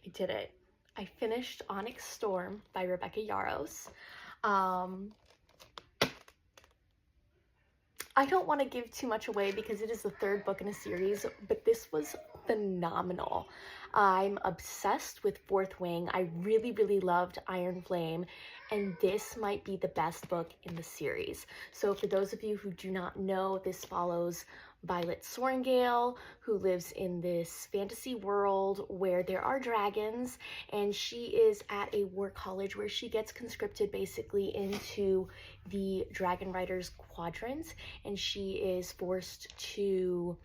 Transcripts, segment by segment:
I did it. I finished Onyx Storm by Rebecca Yarros. Um, I don't want to give too much away because it is the third book in a series, but this was phenomenal. I'm obsessed with Fourth Wing. I really, really loved Iron Flame, and this might be the best book in the series. So for those of you who do not know, this follows Violet Sorrengail, who lives in this fantasy world where there are dragons, and she is at a war college where she gets conscripted basically into the Dragon Riders Quadrant, and she is forced to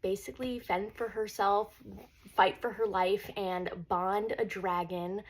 basically fend for herself, fight for her life, and bond a dragon.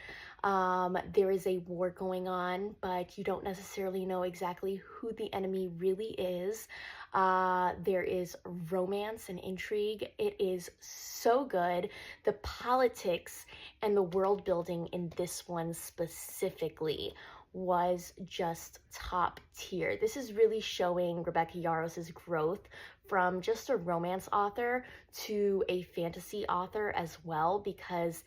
There is a war going on, but you don't necessarily know exactly who the enemy really is. There is romance and intrigue. It is so good. The politics and the world building in this one specifically was just top tier. This is really showing Rebecca Yarros's growth from just a romance author to a fantasy author as well, because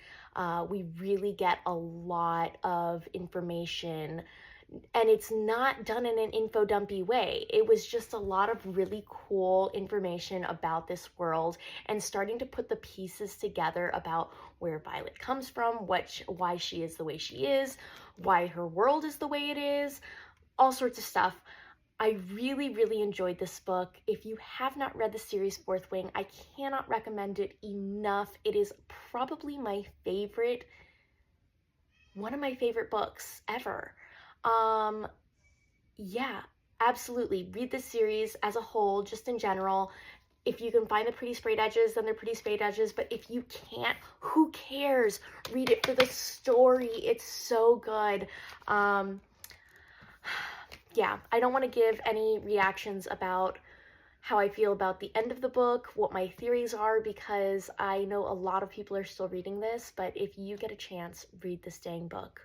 we really get a lot of information, and it's not done in an info dumpy way. It was just a lot of really cool information about this world and starting to put the pieces together about where Violet comes from, why she is the way she is, why her world is the way it is, all sorts of stuff. I really, really enjoyed this book. If you have not read the series Fourth Wing, I cannot recommend it enough. It is probably my favorite, one of my favorite books ever. Yeah, absolutely. Read the series as a whole, just in general. If you can find the pretty sprayed edges, then they're pretty sprayed edges. But if you can't, who cares? Read it for the story. It's so good. Yeah, I don't want to give any reactions about how I feel about the end of the book, what my theories are, because I know a lot of people are still reading this. But if you get a chance, read this dang book.